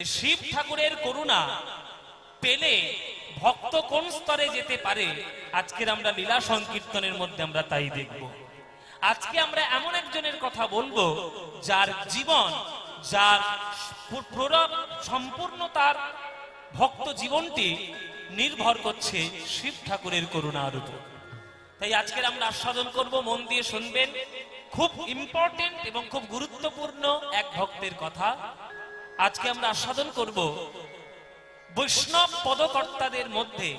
শিব ঠাকুরের করুণা পেলে ভক্ত কোন স্তরে যেতে পারে, আজকের আমরা লীলা সংকীর্তনের মধ্যে আমরা তাই দেখব। আজকে আমরা এমন একজনের কথা বলবো যার জীবন, যার সম্পূর্ণ তার ভক্ত জীবনটি নির্ভর করছে শিব ঠাকুরের করুণার উপর। তাই আজকের আমরা আস্বাদন করব, মন দিয়ে শুনবেন। খুব ইম্পর্টেন্ট এবং খুব গুরুত্বপূর্ণ এক ভক্তের কথা আজকে আমরা আস্বাদন করব। বৈষ্ণব পদকর্তাদের মধ্যে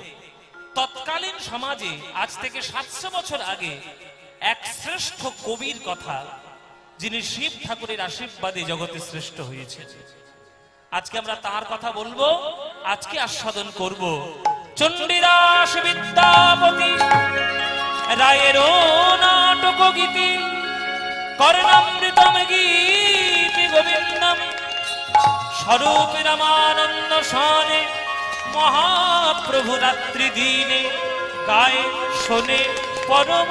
তৎকালীন সমাজে আজ থেকে 700 বছর আগে এক শ্রেষ্ঠ কবির কথা, যিনি শিব ঠাকুরের আশীর্বাদে জগতে শ্রেষ্ঠ হয়েছে। আজকে আমরা তার কথা বলবো, আজকে আস্বাদন করব চণ্ডীদাস বিদ্যাপতি রায়ের নাটক গীতি কর্ণামৃতম গীতি গোবিন্দম স্বরূপ রামানন্দ সনে মহাপ্রভু রাত্রি দিনে গায়ে শোনে পরম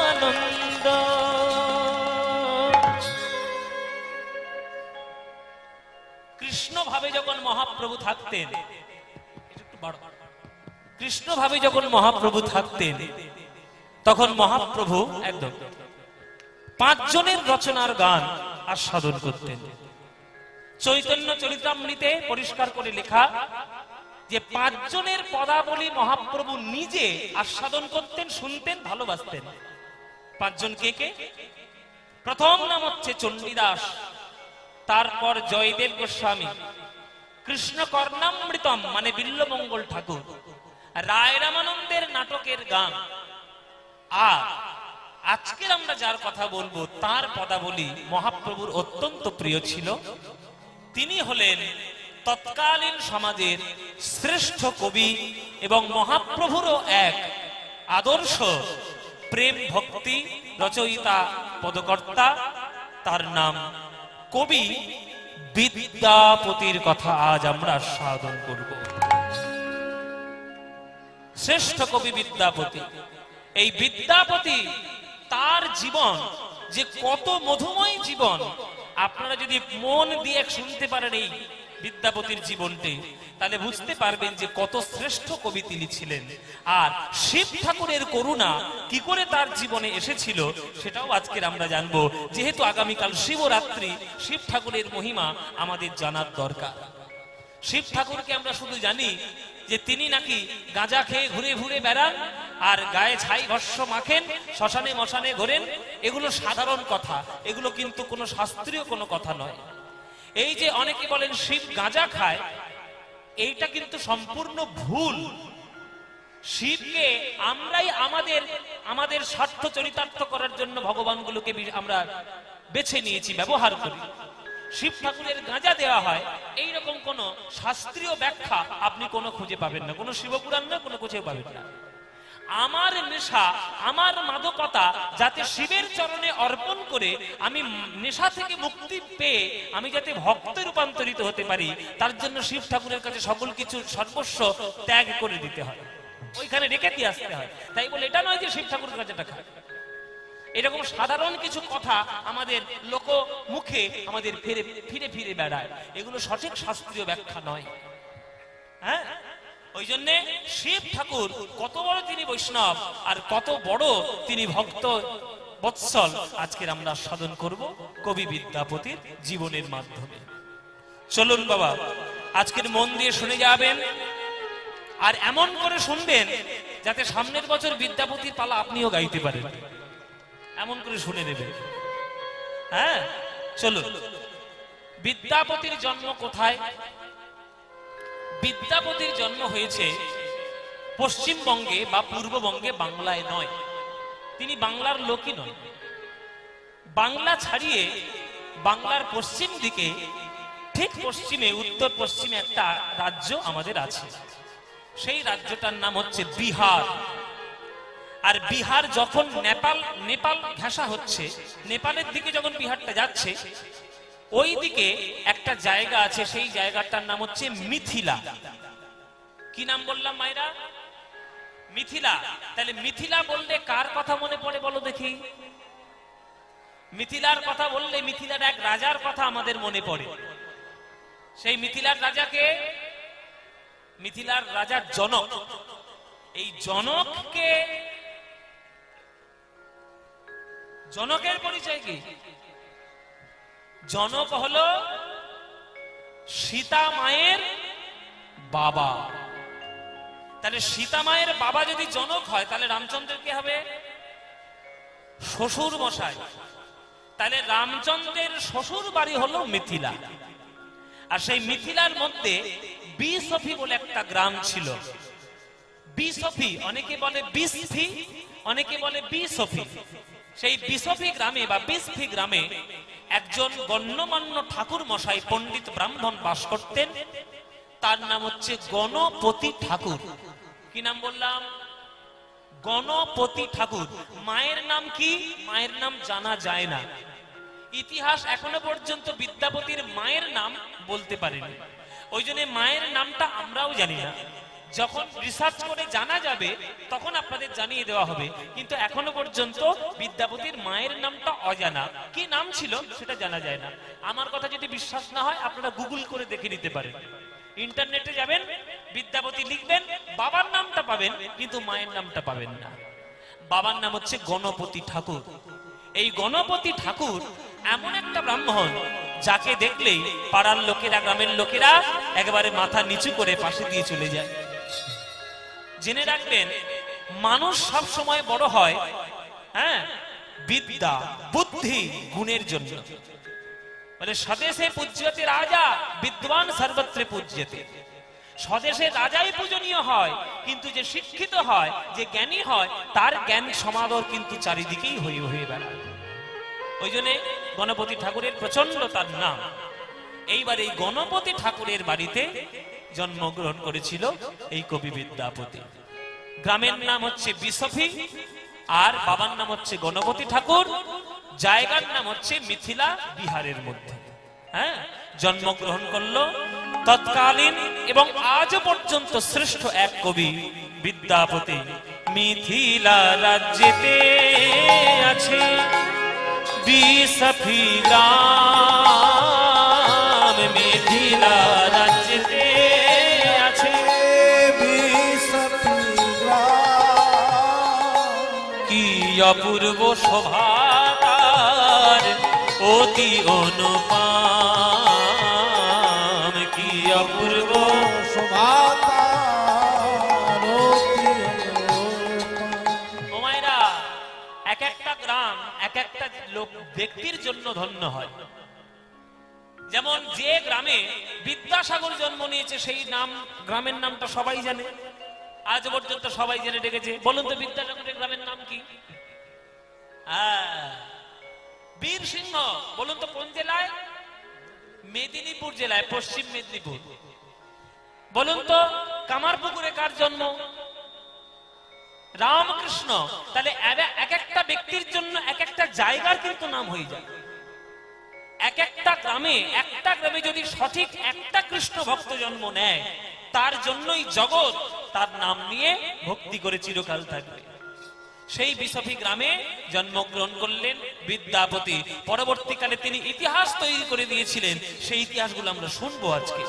আনন্দ। কৃষ্ণ ভাবে যখন মহাপ্রভু থাকতেন, কৃষ্ণ ভাবে যখন মহাপ্রভু থাকতেন, তখন মহাপ্রভু একদম 5 জনের রচনার গান আস্বাদন করতেন। চৈতন্য চরিতামৃতে পরিষ্কার করে লেখা যে 5 জনের পদাবলী মহাপ্রভু নিজে আস্বাদন করতেন, শুনতেন, ভালোবাসতেন। 5 জন কে কে? প্রথম নাম হচ্ছে চণ্ডীদাস, তারপর জয়দেব গোস্বামী, কৃষ্ণ কর্ণামৃতম মানে বিল্লমঙ্গল ঠাকুর, রায় রামানন্দের নাটকের গান। আর আজকের আমরা যার কথা বলবো তার পদাবলী মহাপ্রভুর অত্যন্ত প্রিয় ছিল। তিনি হলেন তৎকালীন সমাজের শ্রেষ্ঠ কবি এবং মহাপ্রভুরও এক আদর্শ প্রেম ভক্তি রচয়িতা পদকর্তা। তার নাম কবি বিদ্যাপতির কথা আজ আমরা আস্বাদন করব। শ্রেষ্ঠ কবি বিদ্যাপতি। এই বিদ্যাপতি, তার জীবন যে কত মধুময় জীবন, আপনারা যদি মন দিয়ে শুনতে পারেন এই বিদ্যাপতির জীবনটি, তাহলে বুঝতে পারবেন যে কত শ্রেষ্ঠ কবি তিনি ছিলেন। আর শিব ঠাকুরের করুণা কি করে তার জীবনে এসেছিল সেটাও আজকের আমরা জানবো। যেহেতু আগামীকাল শিবরাত্রি, শিব ঠাকুরের মহিমা আমাদের জানার দরকার। শিব ঠাকুরকে আমরা শুধু জানি যে তিনি নাকি গাঁজা খেয়ে ঘুরে ঘুরে বেড়ান আর গায়ে ছাই ভস্য মাখেন, শ্মশানে মশানে ঘোরেন। এগুলো সাধারণ কথা, এগুলো কিন্তু কোনো শাস্ত্রীয় কোনো কথা নয়। এই যে অনেকে বলেন শিব গাঁজা খায়, এইটা কিন্তু সম্পূর্ণ ভুল। শিবকে আমরাই আমাদের স্বার্থ চরিতার্থ করার জন্য ভগবানগুলোকে আমরা বেছে নিয়েছি, ব্যবহার করি। শিব ঠাকুরের গাঁজা দেওয়া হয় এইরকম কোন শাস্ত্রীয় ব্যাখ্যা আপনি কোনো খুঁজে পাবেন না, কোনো শিবপুরাণ না, কোনো কোথাও পাবেন না। আমার নেশা, আমার মাদকতা যাতে শিবের চরণে অর্পণ করে আমি নেশা থেকে মুক্তি পেয়ে আমি যাতে ভক্তে রূপান্তরিত হতে পারি, তার জন্য শিব ঠাকুরের কাছে সকল কিছু সর্বস্ব ত্যাগ করে দিতে হয়, ওইখানে রেখে দিয়ে আসতে হয়। তাই বলে এটা নয় যে শিব ঠাকুরের গাঁজাটা খায়। এরকম সাধারণ কিছু কথা আমাদের লোক মুখে আমাদের ফিরে ফিরে বেড়ায়, এগুলো সঠিক শাস্ত্রীয় ব্যাখ্যা নয়। হ্যাঁ, ওই জন্যে শিব ঠাকুর কত বড় তিনি বৈষ্ণব আর কত বড় তিনি ভক্ত বৎসল, আজকের আমরা সাধন করব কবি বিদ্যাপতির জীবনের মাধ্যমে। চলুন বাবা, আজকের মন দিয়ে শুনে যাবেন আর এমন করে শুনবেন যাতে সামনের বছর বিদ্যাপতির পালা আপনিও গাইতে পারেন, এমন করে শুনে নেবেন। হ্যাঁ, চলুন। বিদ্যাপতির জন্ম কোথায়? বিদ্যাপতির জন্ম হয়েছে পশ্চিমবঙ্গে বা পূর্ববঙ্গে, বাংলায় নয়। তিনি বাংলার লোকই নয়। বাংলা ছাড়িয়ে বাংলার পশ্চিম দিকে, ঠিক পশ্চিমে, উত্তর পশ্চিমে একটা রাজ্য আমাদের আছে। সেই রাজ্যটার নাম হচ্ছে বিহার। আর বিহার যখন নেপাল ঘেঁষা হচ্ছে, নেপালের দিকে যখন বিহারটা যাচ্ছে, ওই দিকে একটা জায়গা আছে, সেই জায়গাটার নাম হচ্ছে মিথিলা। কি নাম বললাম মায়েরা? মিথিলা। তাহলে মিথিলা বললে কার কথা মনে পড়ে বলো দেখি? মিথিলার কথা বললে মিথিলার এক রাজার কথা আমাদের মনে পড়ে। সেই মিথিলার রাজাকে, মিথিলার রাজা জনক। এই জনককে, জনকের পরিচয় কি? জনক হলো সীতা মায়ের বাবা। তাহলে সীতা মায়ের বাবা যদি জনক হয়, তাহলে রামচন্দ্রের কি হবে? শ্বশুর মশাই। তাহলে রামচন্দ্রের শ্বশুর বাড়ি হলো মিথিলা। আর সেই মিথিলার মধ্যে বিসফি বলে একটা গ্রাম ছিল। বিসফি, অনেকে বলে বিসফি, অনেকে বলে বিসফি। সেই বিসফি গ্রামে বা বিসফি গ্রামে একজন গণ্যমান্য ঠাকুর মশাই, পণ্ডিত ব্রাহ্মণ বাস করতেন। তার নাম হচ্ছে গণপতি ঠাকুর। কি নাম বললাম? গণপতি ঠাকুর। মায়ের নাম কি? মায়ের নাম জানা যায় না। ইতিহাস এখনো পর্যন্ত বিদ্যাপতির মায়ের নাম বলতে পারেনি। ওই জন্য মায়ের নামটা আমরাও জানি না। যখন রিসার্চ করে জানা যাবে তখন আপনাদের জানিয়ে দেওয়া হবে। কিন্তু এখনো পর্যন্ত বিদ্যাপতির মায়ের নামটা অজানা। কি নাম ছিল সেটা জানা যায় না। আমার কথা যদি বিশ্বাস না হয় আপনারা গুগল করে দেখে নিতে পারেন। ইন্টারনেটে যাবেন, বিদ্যাপতি লিখবেন, বাবার নামটা পাবেন কিন্তু মায়ের নামটা পাবেন না। বাবার নাম হচ্ছে গণপতি ঠাকুর। এই গণপতি ঠাকুর এমন একটা ব্রাহ্মণ যাকে দেখলেই পাড়ার লোকেরা, গ্রামের লোকেরা একেবারে মাথা নিচু করে পাশে দিয়ে চলে যায়। জেনে রাখবেন, মানুষ সব সময় বড় হয় বিদ্যা, বুদ্ধি, গুণের জন্য। বলে স্বদেশে পূজ্যতে রাজা, বিদ্বান সর্বত্র পূজ্যতে। স্বদেশে রাজাই পূজনীয় হয়, কিন্তু যে শিক্ষিত হয়, যে জ্ঞানী হয়, তার জ্ঞান সমাদর কিন্তু চারিদিকেই হয়ে হয়ে বেড়ায়। ওই জন্য গণপতি ঠাকুরের প্রচন্ড তার নাম। এইবার এই গণপতি ঠাকুরের বাড়িতে জন্মগ্রহণ করেছিল এই কবি বিদ্যাপতি। গ্রামের নাম হচ্ছে বিসফি, আর বাবার নাম হচ্ছে গণপতি ঠাকুর। জায়গার নাম হচ্ছে মিথিলা, বিহারের মধ্যে জন্মগ্রহণ করলো। তৎকালীন এবং আজ পর্যন্ত শ্রেষ্ঠ এক কবি বিদ্যাপতি। মিথিলা রাজ্যেতে আছে বিসফি গ্রাম, মিথিলা রাজ্যেতে আছে বিসফি গ্রাম। কি অপূর্ব শোভা তার, অতি অনুপম। কি অপূর্ব শোভা তার, অতি অনুপম। ও মায়েরা, এক একটা গ্রাম এক একটা লোক ব্যক্তির জন্য ধন্য হয়। যেমন যে গ্রামে বিদ্যাসাগর জন্ম নিয়েছে সেই নাম, গ্রামের নামটা সবাই জানে, আজ পর্যন্ত সবাই জেনে রেখেছে। বলুন তো বিদ্যাসাগরের গ্রামের নাম কি? বীর সিংহ। বলুন তো কোন জেলায়? মেদিনীপুর জেলায়, পশ্চিম মেদিনীপুর। বলুন তো কামারপুকুরে কার জন্ম? রামকৃষ্ণ। তাহলে এক একটা ব্যক্তির জন্য এক একটা জায়গার কিন্তু নাম হয়ে যায়। এক একটা গ্রামে যদি সঠিক একটা কৃষ্ণ ভক্ত জন্ম নেয়, তার জন্যই জগৎ তার নাম নিয়ে ভক্তি করে চিরকাল থাকবে। সেই বিসফি গ্রামে জন্মগ্রহণ করলেন বিদ্যাপতি। পরবর্তীকালে তিনি ইতিহাস তৈরি করে দিয়েছিলেন। সেই ইতিহাসগুলো আমরা শুনবো আজকে।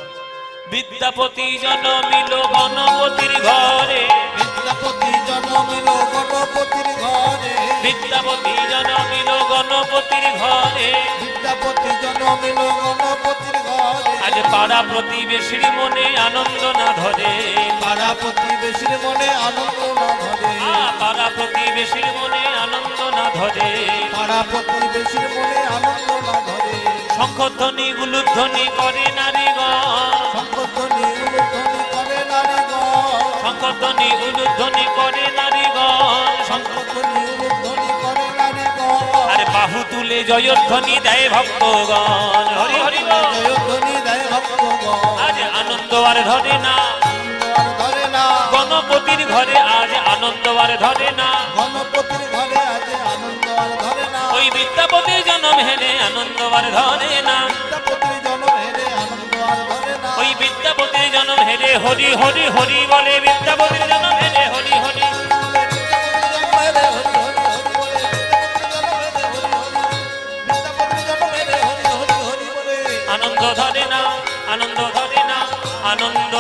বিদ্যাপতি জন্মিল গণপতির ঘরে, বিদ্যাপতি জন্মিল গণপতির ঘরে, বিদ্যাপতি জন্মিল গণপতির ঘরে, বিদ্যাপতি জন্মিল গণপতির ঘরে। আজ পাড়া প্রতিবেশীর মনে আনন্দ না ধরে, পাড়া প্রতিবেশীর মনে আনন্দ না ধরে, পাড়া প্রতিবেশীর মনে আনন্দ না ধরে, পাড়া প্রতিবেশীর মনে আনন্দ না ধরে। শঙ্খধ্বনি উলুধ্বনি করে নারীগণ, শঙ্খধ্বনি উলুধ্বনি করে নারীগণ, শঙ্খধ্বনি উলুধ্বনি করে নারীগণ, শঙ্খধ্বনি উলুধ্বনি করে নারীগণ। আরে বাহু তুলে জয়ধ্বনি দেয় ভক্তগণ, হরি হরি জয়ধ্বনি দেয় ভক্তগণ। আজ আনন্দ আর ধরে না, ধরে না। গণপতির ঘরে আজ আনন্দ আর ধরে না, গণপতির ঘরে আজ আনন্দ আর ধরে না। ওই বিদ্যাপতির জন্ম হেলে আনন্দ আর ধরে না, বিদ্যাপতির জন্ম হেলে আনন্দ আর ধরে না। ওই বিদ্যাপতির জন্ম হেলে হরি হরি হরি বলে, বিদ্যাপতির জন্ম হেলে হরি হরি, আনন্দ ধরে না, আনন্দ ধরে না, আনন্দ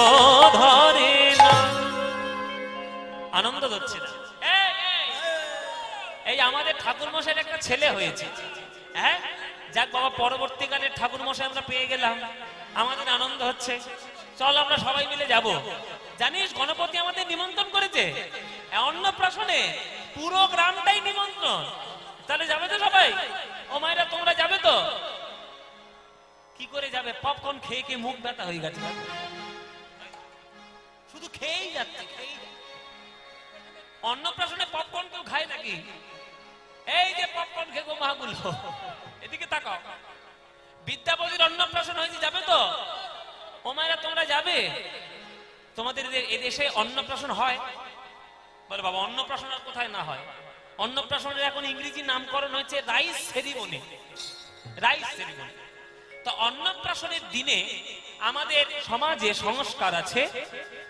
ধরে না, আনন্দ ধরছে না। এই আমাদের ঠাকুর মশাইয়ের একটা ছেলে হয়েছে, হ্যাঁ যাক বাবা, পরবর্তীকালে ঠাকুর মশাই আমরা পেয়ে গেলাম, আমাদের আনন্দ হচ্ছে। চল আমরা সবাই মিলে যাব। জানিস গণপতি আমাদের নিমন্ত্রণ করেছে অন্নপ্রাশনে, পুরো গ্রামটাই নিমন্ত্রণ। তাহলে যাবে তো সবাই? ও মায়েরা তোমরা যাবে তো? কি করে যাবে? পপকর্ন খেয়ে খেয়ে মুখ ব্যথা হয়ে গেছে, শুধু খেয়েই যাচ্ছে। অন্নপ্রাশনে পপকর্ন কেউ খায় নাকি? এই যে পপকর্ন খেয়ে মাগুলো, এদিকে তাকাও। বিদ্যাপতির অন্নপ্রাশন হয়েছে, যাবে তো? ও মায়েরা তোমরা যাবে? তোমাদের এদেশে অন্নপ্রাশন হয়? বলে বাবা অন্নপ্রাশন আর কোথায় না হয়। অন্নপ্রাশনের এখন ইংরেজি নামকরণ হয়েছে রাইস সেরিমনি। Rice ceremony. তো অন্নপ্রাশনের দিনে আমাদের সমাজে সংস্কার আছে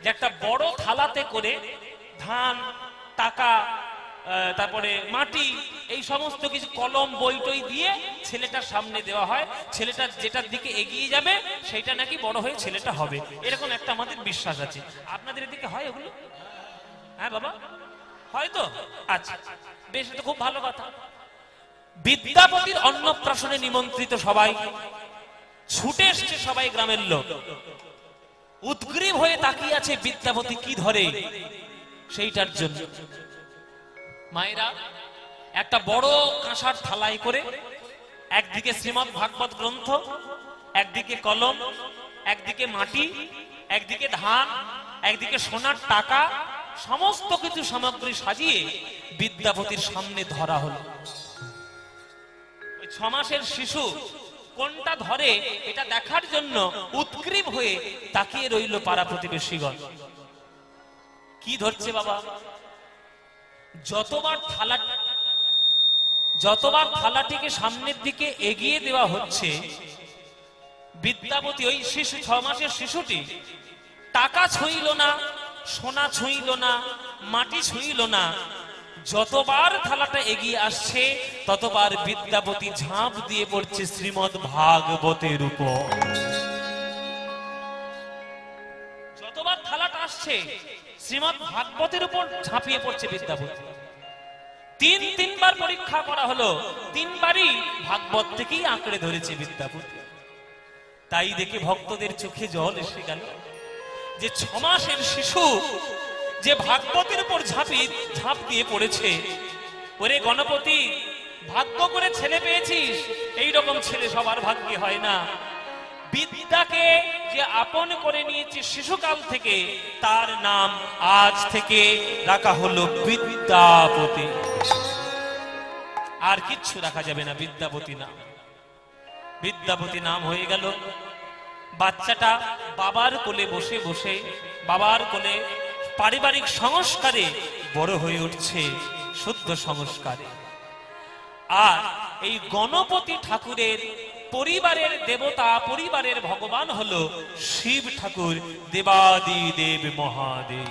যে একটা বড় থালাতে করে ধান, টাকা, তারপরে মাটি, এই সমস্ত কিছু, কলম, বই টই দিয়ে ছেলেটার সামনে দেওয়া হয়। ছেলেটা যেটার দিকে এগিয়ে যাবে সেটা নাকি বড় হয়ে ছেলেটা হবে, এরকম একটা আমাদের বিশ্বাস আছে। আপনাদের এদিকে হয় এগুলো? হ্যাঁ বাবা, হয়তো? আচ্ছা বেশ, তো খুব ভালো কথা। বিদ্যাপতির অন্নপ্রাশনে নিমন্ত্রিত সবাই ছুটে এসছে, সবাই গ্রামের লোক উদ্গ্রীব হয়ে তাকিয়ে আছে বিদ্যাপতি কি ধরে সেইটার জন্য। মায়েরা একটা বড় কাঁসার থালায় করে একদিকে শ্রীমদ্ ভাগবত গ্রন্থ, একদিকে কলম, একদিকে মাটি, একদিকে ধান, একদিকে সোনার টাকা, সমস্ত কিছু সামগ্রী সাজিয়ে বিদ্যাপতির সামনে ধরা হলো। ওই 6 মাসের শিশু কোনটা ধরে এটা দেখার জন্য উদ্গ্রীব হয়ে তাকিয়ে রইল পাড়া প্রতিবেশীগণ। কি ধরছে বাবা? যতবার থালাটিকে সামনের দিকে এগিয়ে দেওয়া হচ্ছে, বিদ্যাপতি ওই শিশু, 6 মাসের শিশুটি টাকা ছুঁইল না, সোনা ছুঁইল না, মাটি ছুঁইল না। যতবার থালাটা এগিয়ে আসছে ততবার বিদ্যাপতি ঝাঁপ দিয়ে পড়ছে শ্রীমদ্ ভাগবতের উপর। যতবার থালাটা আসছে শ্রীমদ্ ভাগবতের উপর ঝাঁপিয়ে পড়ছে বিদ্যাপতি। 3বার পরীক্ষা করা হলো, 3বারই ভাগবত থেকেই আঁকড়ে ধরেছে বিদ্যাপতি। তাই দেখে ভক্তদের চোখে জল এসে গেল যে 6 মাসের শিশু যে ভাগবতের উপর ঝাঁপ দিয়ে পড়েছে। ওরে গণপতি, ভাগ্য করে ছেলে পেয়েছিস, এইরকম ছেলে সবার ভাগ্যে হয় না। বিদ্যাকে যে আপন করে নিয়েছে শিশুকাল থেকে, তার নাম আজ থেকে রাখা হলো বিদ্যাপতি। আর কিচ্ছু রাখা যাবে না, বিদ্যাপতি নাম। বিদ্যাপতি নাম হয়ে গেল। বাচ্চাটা বাবার কোলে বসে বসে, বাবার কোলে পারিবারিক সংস্কারে বড় হয়ে উঠছে, শুদ্ধ সংস্কারে। আর এই গণপতি ঠাকুরের পরিবারের দেবতা, পরিবারের ভগবান হলো শিব ঠাকুর, দেবাদি দেব মহাদেব।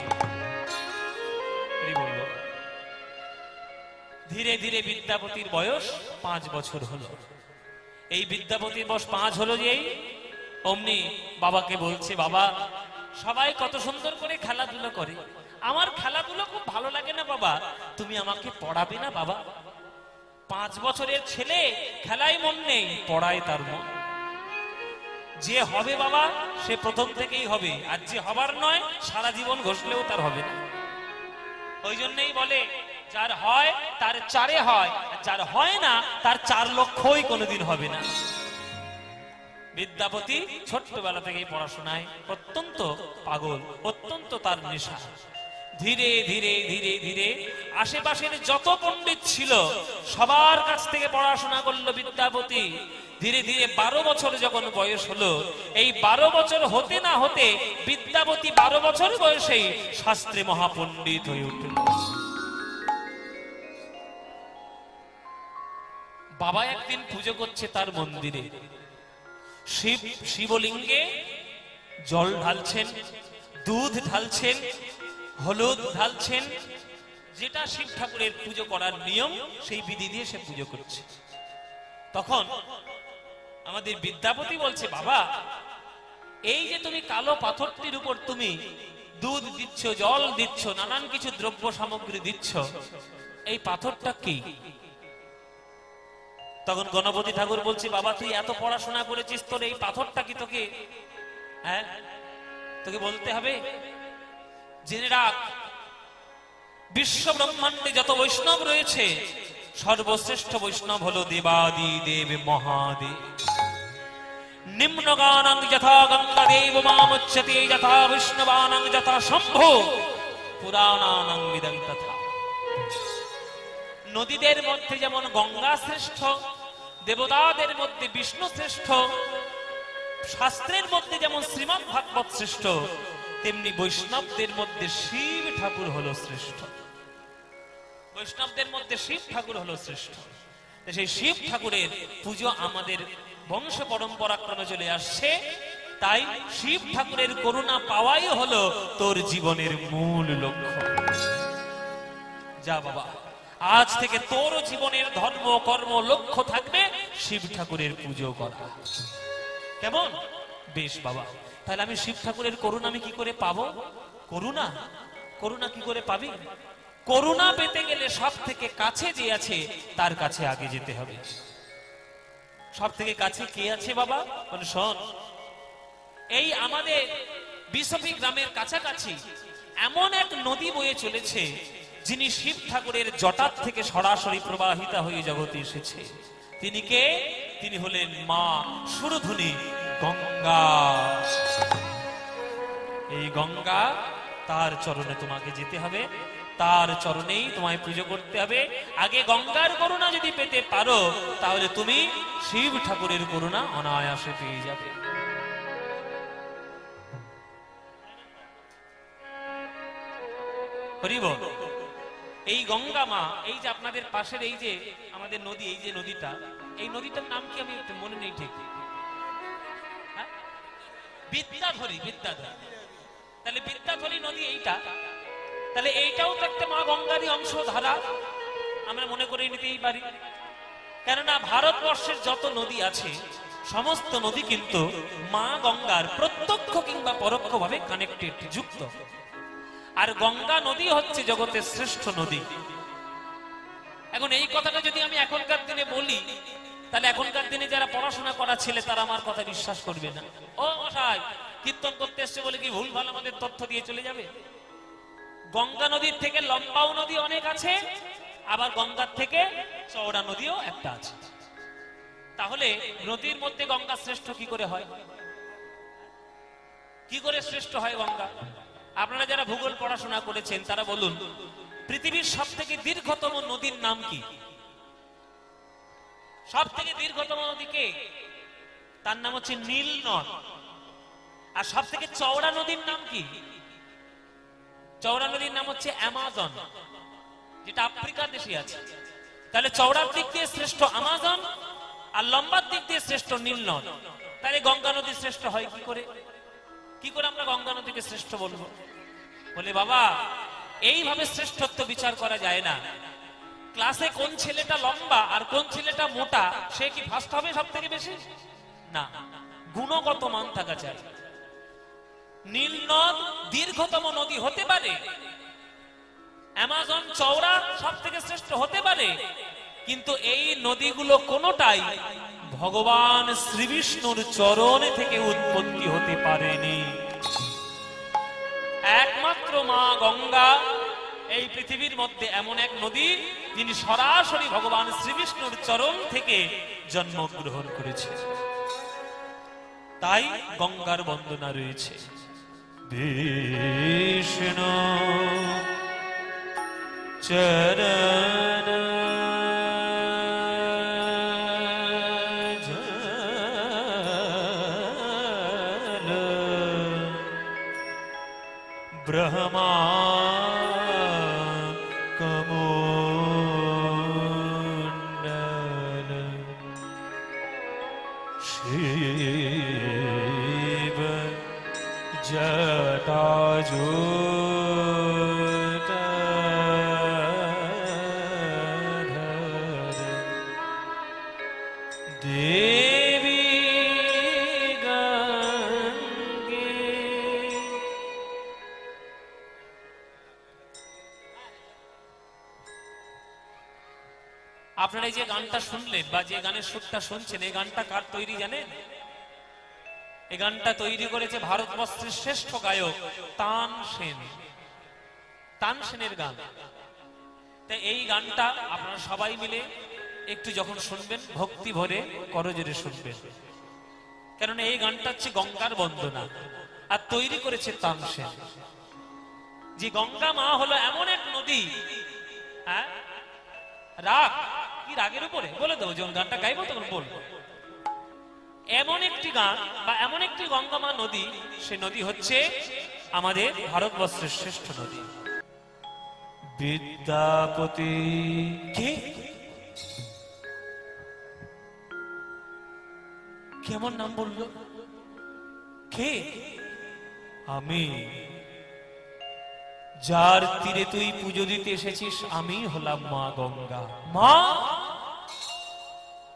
ধীরে ধীরে বিদ্যাপতির বয়স 5 বছর হলো। এই বিদ্যাপতির বয়স 5 হলো যেই, অমনি বাবাকে বলছে, বাবা সবাই কত সুন্দর করে খেলাধুলো করে, আমার খেলাধুলো খুব ভালো লাগে না বাবা, তুমি আমাকে পড়াবে না বাবা? 5 বছরের ছেলে, খেলায় মন নেই, পড়ায় তার মন। যে হবে বাবা সে প্রথম থেকেই হবে, আর যে হবার নয় সারা জীবন ঘষলেও তার হবে না। ওই জন্যই বলে যার হয় তার 4 হয়, যার হয় না তার 4 লক্ষই কোনোদিন হবে না। বিদ্যাপতি ছোট্টবেলা থেকেই পড়াশোনায় অত্যন্ত পাগল, অত্যন্ত তার নেশা। ধীরে ধীরে ধীরে ধীরে আশেপাশের যত পণ্ডিত ছিল সবার কাছ থেকে পড়াশোনা করলো বিদ্যাপতি। ধীরে ধীরে 12 বছর যখন বয়স হলো, এই 12 বছর হতে না হতে বিদ্যাপতি 12 বছর বয়সেই শাস্ত্রে মহাপণ্ডিত হয়ে উঠল। বাবা একদিন পুজো করছে তার মন্দিরে, শিবলিঙ্গে জল ঢালছেন, দুধ ঢালছেন, হলুদ ঢালছেন, যেটা শিব ঠাকুরের পুজো করার নিয়ম সেই বিধি দিয়ে সে পুজো করছে। তখন আমাদের বিদ্যাপতি বলছে, বাবা এই যে তুমি কালো পাথরটির উপর তুমি দুধ দিচ্ছ, জল দিচ্ছ, নানান কিছু দ্রব্য সামগ্রী দিচ্ছ, এই পাথরটা কি? তখন গণপতি ঠাকুর বলছে, বাবা তুই এত পড়াশোনা করেছিস, তোর এই পাথরটা কি তোকে তোকে বলতে হবে? জেনে রাখ, বিশ্ব ব্রহ্মাণ্ডে যত বৈষ্ণব রয়েছে সর্বশ্রেষ্ঠ বৈষ্ণব হলো দেবাদি দেব মহাদেব। নিম্নগানাং যথা গঙ্গাদেব মামুচ্যতে যথা বিষ্ণুবানাং যথা শম্ভো পুরাণানাং বিদং তথা। নদীদের মধ্যে যেমন গঙ্গা শ্রেষ্ঠ, দেবতাদের মধ্যে বিষ্ণু শ্রেষ্ঠ, শাস্ত্রের মধ্যে যেমন শ্রীমদ্ ভাগবত শ্রেষ্ঠ, তেমনি বৈষ্ণবদের মধ্যে শিব ঠাকুর হলো শ্রেষ্ঠ। বৈষ্ণবদের মধ্যে শিব ঠাকুর হলো শ্রেষ্ঠ। সেই শিব ঠাকুরের পুজো আমাদের বংশ পরম্পরা ক্রমে চলে আসছে। তাই শিব ঠাকুরের করুণা পাওয়াই হলো তোর জীবনের মূল লক্ষ্য। যা বাবা, আজ থেকে তোর জীবনের ধর্ম কর্ম লক্ষ্য থাকবে শিব ঠাকুরের পুজো করা। কেমন? বেশ বাবা, তাহলে আমি শিব ঠাকুরের করুণা আমি কি করে পাবো? করুণা করুণা কি করে পাবি? করুণা পেতে গেলে সব থেকে কাছে যে আছে তার কাছে আগে যেতে হবে। সব থেকে কাছে কে আছে বাবা? বলে শোন, এই আমাদের বিশপি গ্রামের কাছাকাছি এমন এক নদী বয়ে চলেছে, যিনি শিব ঠাকুরের জটার থেকে সরাসরি প্রবাহিতা হয়ে জগতে এসেছে। তিনি কে? তিনি হলেন মা সুরধুনী গঙ্গা। এই গঙ্গা, তার চরণে তোমাকে যেতে হবে, তার চরণেই তোমায় পুজো করতে হবে। আগে গঙ্গার করুণা যদি পেতে পারো, তাহলে তুমি শিব ঠাকুরের করুণা অনায়াসে পেয়ে যাবে। হরি বল। এই গঙ্গা মা, এই যে আপনাদের পাশের এই যে আমাদের নদী, এই যে নদীটা, এই নদীটার নাম কি আমি মনে নেই ঠিক, বিদ্যাধরী। বিদ্যাধরী, তাহলে বিদ্যাধরী নদী এইটা, তাহলে এইটাও তো একটা মা গঙ্গারই অংশ ধারা আমরা মনে করে নিতেই পারি। কেননা ভারতবর্ষের যত নদী আছে সমস্ত নদী কিন্তু মা গঙ্গার প্রত্যক্ষ কিংবা পরোক্ষ ভাবে কানেক্টেড, যুক্ত। আর গঙ্গা নদী হচ্ছে জগতের শ্রেষ্ঠ নদী। এখন এই কথাটা যদি আমি এখনকার দিনে বলি, তাহলে এখনকার দিনে যারা পড়াশোনা করা ছেলে তারা আমার কথা বিশ্বাস করবে না। ও মশাই, কীর্তন করতে এসছে বলে কি ভুল ভাল আমাদের তথ্য দিয়ে চলে যাবে? গঙ্গা নদীর থেকে লম্বাও নদী অনেক আছে, আবার গঙ্গার থেকে চওড়া নদীও একটা আছে। তাহলে নদীর মধ্যে গঙ্গা শ্রেষ্ঠ কি করে হয়? কি করে শ্রেষ্ঠ হয় গঙ্গা? আপনারা যারা ভূগোল পড়াশোনা করেছেন তারা বলুন, পৃথিবীর সব থেকে দীর্ঘতম নদীর নাম কি? সব থেকে দীর্ঘতম নদী কে? তার নাম হচ্ছে নীল নদ। আর সব থেকে চওড়া নদীর নাম কি? চওড়া নদীর নাম হচ্ছে অ্যামাজন, যেটা আফ্রিকার দেশে আছে। তাহলে চওড়ার দিক দিয়ে শ্রেষ্ঠ অ্যামাজন, আর লম্বার দিক দিয়ে শ্রেষ্ঠ নীল নদ। তাহলে গঙ্গা নদী শ্রেষ্ঠ হয় কি করে? কি করে আমরা গঙ্গা নদীকে শ্রেষ্ঠ বলবো? বলে বাবা, এইভাবে শ্রেষ্ঠত্ব বিচার করা যায় না। ক্লাসে কোন ছেলেটা লম্বা আর কোন ছেলেটা মোটা, সে কি ফার্স্ট হবে সব থেকে বেশি? না, গুণগত মান থাকা চাই। নীল নদ দীর্ঘতম নদী হতে পারে, অ্যামাজন চওড়া সব থেকে শ্রেষ্ঠ হতে পারে, কিন্তু এই নদীগুলো কোনোটাই ভগবান শ্রীবিষ্ণুর চরণ থেকে উৎপত্তি হতে পারেনি। একমাত্র মা গঙ্গা এই পৃথিবীর মধ্যে এমন এক নদী, যিনি সরাসরি ভগবান শ্রীবিষ্ণুর চরণ থেকে জন্মগ্রহণ করেছে। তাই গঙ্গার বন্দনা রয়েছে। বিষ্ণু চরণ ব্রহ্মা কমণ্ডল শিব জটাজূটধর দেবী গঙ্গা আপনারা এই যে গানটা শুনলেন বা যে গানের সুরটা শুনছেন, এই গানটা কার তৈরি জানেন? এই গানটা তৈরি করেছে ভারতবর্ষের শ্রেষ্ঠ গায়ক তানসেন। তানসেনের গান। তাই এই গানটা আপনারা সবাই মিলে একটু যখন শুনবেন ভক্তি ভরে করজোরে শুনবেন, কেননা এই গানটা হচ্ছে গঙ্গার বন্দনা আর তৈরি করেছে তানসেন। যে গঙ্গা মা হলো এমন এক নদী, হ্যাঁ রাগ কি রাগের উপরে বলে দেবো, যখন গানটা গাইবো তখন বলবো। এমন একটি গান বা এমন একটি গঙ্গা মা নদী, সে নদী হচ্ছে আমাদের ভারতবর্ষের শ্রেষ্ঠ নদী বিদ্যাপতি। কে কেমন নাম বললো? কে? আমি। যার তীরে তুই পুজো দিতে এসেছিস, আমি হলাম মা গঙ্গা। মা,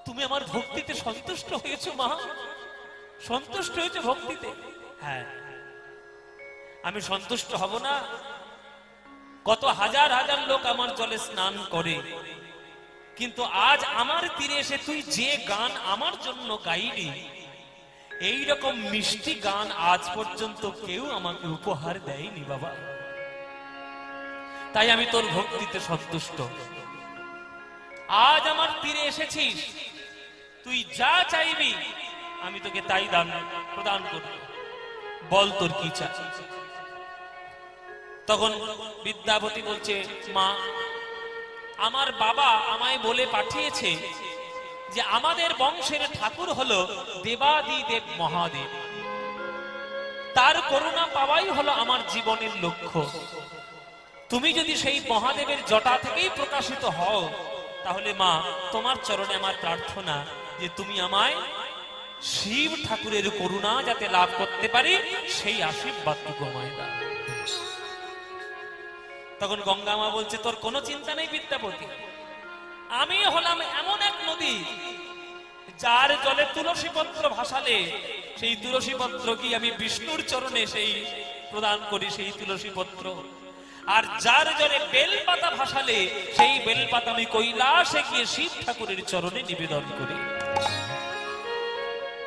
তুমি আমার ভক্তিতে সন্তুষ্ট হয়েছো মা? সন্তুষ্ট হয়েছে ভক্তিতে? হ্যাঁ, আমি সন্তুষ্ট হব না? কত হাজার হাজার লোক আমার জলে স্নান করে, কিন্তু আজ আমার তীরে এসে তুই যে গান আমার জন্য গাইলি, এই রকম মিষ্টি গান আজ পর্যন্ত কেউ আমাকে উপহার দেয়নি বাবা। তাই আমি তোর ভক্তিতে সন্তুষ্ট। আজ আমার তীরে এসেছিস, তুই যা চাইবি আমি তোকে তাই দান প্রদান করব। বল তোর কি চাই? তখন বিদ্যাপতি বলছে, মা, আমার বাবা আমায় বলে পাঠিয়েছে যে আমাদের বংশের ঠাকুর হলো দেবাদিদেব মহাদেব, তার করুণা পাওয়াই হলো আমার জীবনের লক্ষ্য। তুমি যদি সেই মহাদেবের জটা থেকেই প্রকাশিত হও, তাহলে মা তোমার চরণে আমার প্রার্থনা যে তুমি আমায় শিব ঠাকুরের করুণা যাতে লাভ করতে পারি, সেই আশীর্বাদটুকু আমায় দাও। তখন গঙ্গা মা বলছে, তোর কোনো চিন্তা নেই বিদ্যাপতি, আমি হলাম এমন এক নদী যার জলে তুলসী পত্র ভাসালে সেই তুলসী পত্র কি আমি বিষ্ণুর চরণে সেই প্রদান করি সেই তুলসী পত্র, আর যার জলে বেলপাতা ভাসালে সেই বেলপাতা আমি কৈলাসে গিয়ে শিব ঠাকুরের চরণে নিবেদন করি।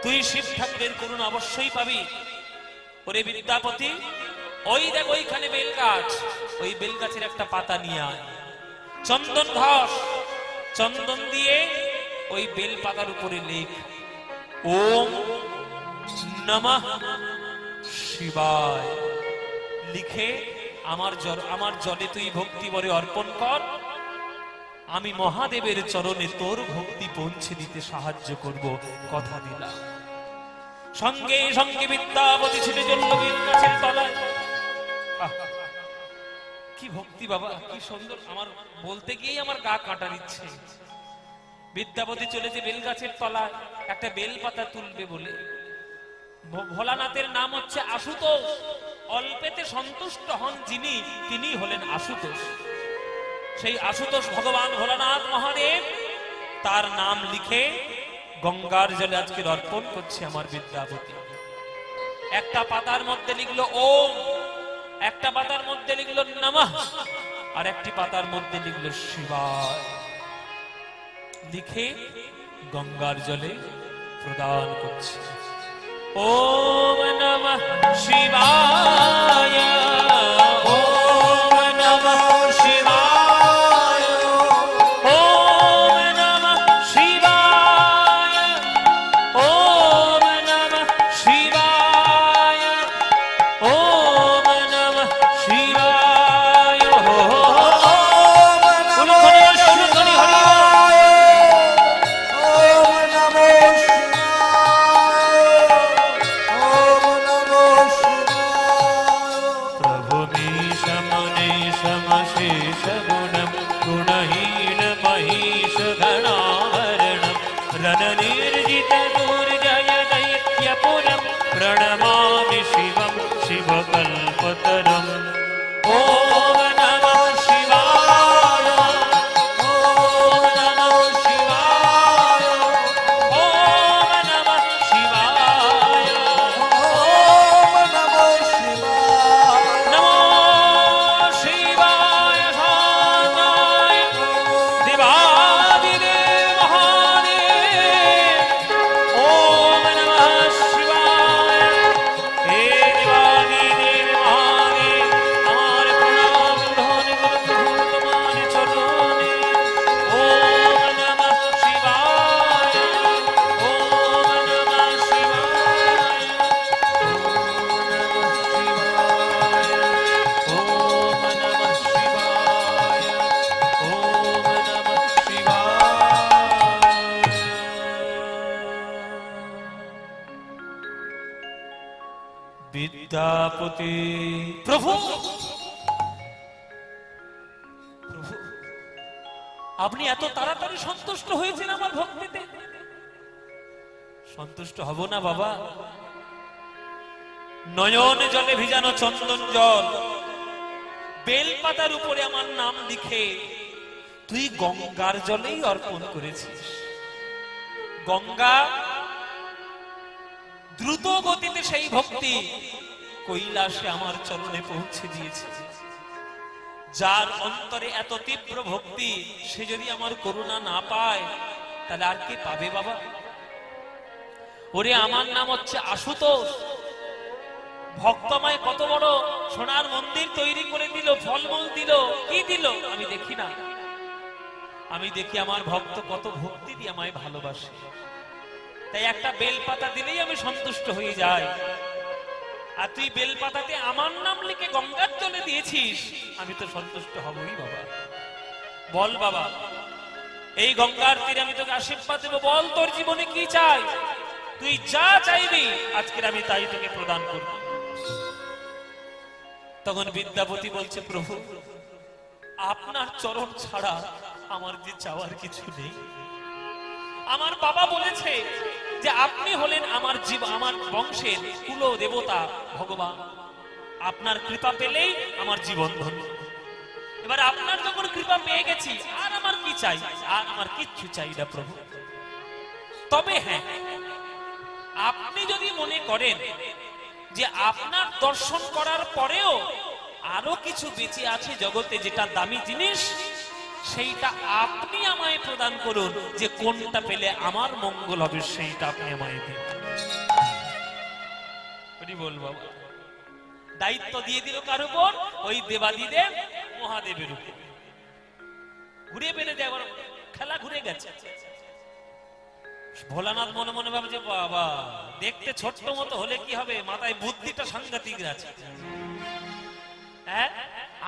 তুই শিব ঠাকুরের করুণা অবশ্যই পাবি। ওরে বিদ্যাপতি, ওই দেখ ওইখানে বেল গাছ, ওই বেল গাছের একটা পাতা নিয়ে আয়, চন্দন ঘষ, চন্দন দিয়ে ওই বেল পাতার উপরে লেখ ওম নমঃ শিবায়। লিখে আমার জলে তুই ভক্তি ভরে অর্পণ কর, আমি মহাদেবের চরণে তোর ভক্তি পৌঁছে দিতে সাহায্য করব, কথা দিলাম। সঙ্গে সঙ্গে বিদ্যাপতি ছুটে চলল বেল গাছের তলায়। কি ভক্তি বাবা, কি সুন্দর! আমার বলতে গিয়েই আমার গা কাঁটা দিচ্ছে। বিদ্যাপতি চলেছে বেল গাছের তলায় একটা বেল পাতা তুলবে বলে। ভোলানাথের নাম হচ্ছে আশুতোষ। অল্পেতে সন্তুষ্ট হন যিনি, তিনি হলেন আশুতোষ। সেই আশুতোষ ভগবান ভোলানাথ মহাদেব, তার নাম লিখে গঙ্গার জলে আজকে অর্পণ করছে আমার বিদ্যাপতি। একটা পাতার মধ্যে লিখলো ওম, একটা পাতার মধ্যে লিখলো নমঃ, আর একটি পাতার মধ্যে লিখলো শিবায়। লিখে গঙ্গার জলে প্রদান করছে। ওম নমঃ শিবায়, ওম নমঃ শিবায়, ওম নমঃ শিবায়, ওম নমঃ শিবায়, ওম নমঃ শিবায়। বিদ্যাপতি। প্রভু, প্রভু, আপনি এত তাড়াতাড়ি সন্তুষ্ট হয়েছেন আমার ভক্তিতে? সন্তুষ্ট হব না বাবা। নয়ন জলে ভিজানো চন্দন জল, বেলপাতার উপরে আমার নাম লিখে তুই গঙ্গার জলেই অর্পণ করেছিস। গঙ্গা দ্রুত গতিতে সেই ভক্তি কৈলাসে আমার চরণে পৌঁছে দিয়েছে। যার অন্তরে এত তীব্র ভক্তি, সে যদি আমার করুণা না পায় তাহলে আর কে পাবে বাবা? ওরে আমার নাম হচ্ছে আশুতোষ। ভক্তমায় কত বড় সোনার মন্দির তৈরি করে দিল, ফলমূল দিল, কি দিল আমি দেখি না। আমি দেখি আমার ভক্ত কত ভক্তি দিয়ে আমায় ভালোবাসে। তাই একটা বেলপাতা দিলেই আমি সন্তুষ্ট হয়ে যাই। আর তুই বেলপাতাতে আমার নাম লিখে গঙ্গার জলে দিয়েছিস, আমি তো সন্তুষ্ট হবই বাবা। বল বাবা, এই গঙ্গার তীরে আমি তোকে আশীর্বাদ দেবো। বল তোর জীবনে কি চাই, তুই যা চাইবি আজকের আমি তাই তোকে প্রদান করব। তখন বিদ্যাপতি বলছে, প্রভু আপনার চরণ ছাড়া আমার যে চাওয়ার কিছু নেই। আমার বাবা বলেছে যে আপনি হলেন আমার আমার বংশের কুল দেবতা ভগবান। আপনার কৃপা পেলেই আমার জীবন ধন্য। এবার আপনার যখন কৃপা পেয়ে গেছি, আর আমার কি চাই? আর আমার কিচ্ছু চাই না প্রভু। তবে হ্যাঁ, আপনি যদি মনে করেন যে আপনার দর্শন করার পরেও আরো কিছু বেঁচে আছে জগতে যেটা দামি জিনিস, সেইটা আপনি আমায় প্রদান করুন। যে কোনটা পেলে আমার মঙ্গল হবে সেইটা আপনি আমায় দিন। বল বাবা, দায়িত্ব দিয়ে দিল কার উপর? ওই দেবাদিদেব মহাদেবের উপর। ঘুরে বেড়ে দেওয়ার খেলা ঘুরে গেছে। ভোলানাথ মনে মনে ভাবে যে বাবা দেখতে ছোট্ট মতো হলে কি হবে, মাথায় বুদ্ধিটা সাংঘাতিক আছে। হ্যাঁ,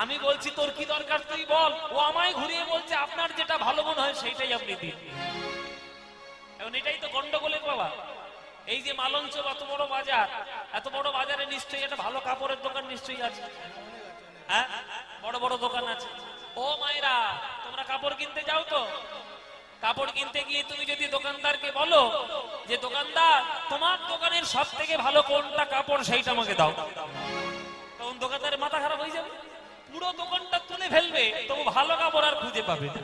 আমি বলছি তোর কি দরকার তুই বল, ও আমায় ঘুরিয়ে বলছে আপনার যেটা ভালো মনে হয় সেইটাই আপনি দিন। এখন এটাই তো গন্ডগোলের বাবা। এই যে মালঞ্চ এত বড় বাজার, এত বড় বাজারে নিশ্চয়ই একটা ভালো কাপড়ের দোকান নিশ্চয়ই আছে। হ্যাঁ, বড় বড় দোকান আছে। ও মায়েরা, তোমরা কাপড় কিনতে যাও তো? কাপড় কিনতে গিয়ে তুমি যদি দোকানদারকে বলো যে দোকানদার তোমার দোকানের সব থেকে ভালো কোনটা কাপড় সেইটা আমাকে দাও, তখন দোকানদারের মাথা খারাপ হয়ে যাবে, পুরো দোকানটা তুলে ফেলবে, তবু ভালো কাপড় আর খুঁজে পাবে না।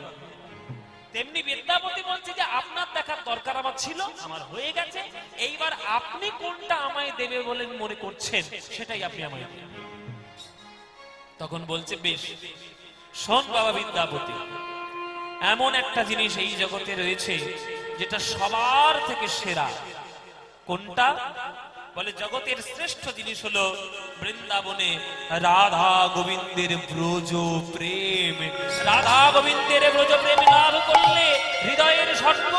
তেমনি বিদ্যাপতি বলছে যে আপনার দেখার দরকার আমার ছিল, আমার হয়ে গেছে, এইবার আপনি কোনটা আমায় দেবে বলে মনে করছেন সেটাই আপনি আমায় দেবেন। তখন বলছে বেশ, শোন বাবা বিদ্যাপতি, এমন একটা জিনিস এই জগতে রয়েছে যেটা সবার থেকে সেরা। কোনটা? বলে জগতের শ্রেষ্ঠ জিনিস হলো বৃন্দাবনে রাধা গোবিন্দের ব্রজ প্রেম। রাধা গোবিন্দের ব্রজ প্রেম লাভ করলে হৃদয়ের সর্ব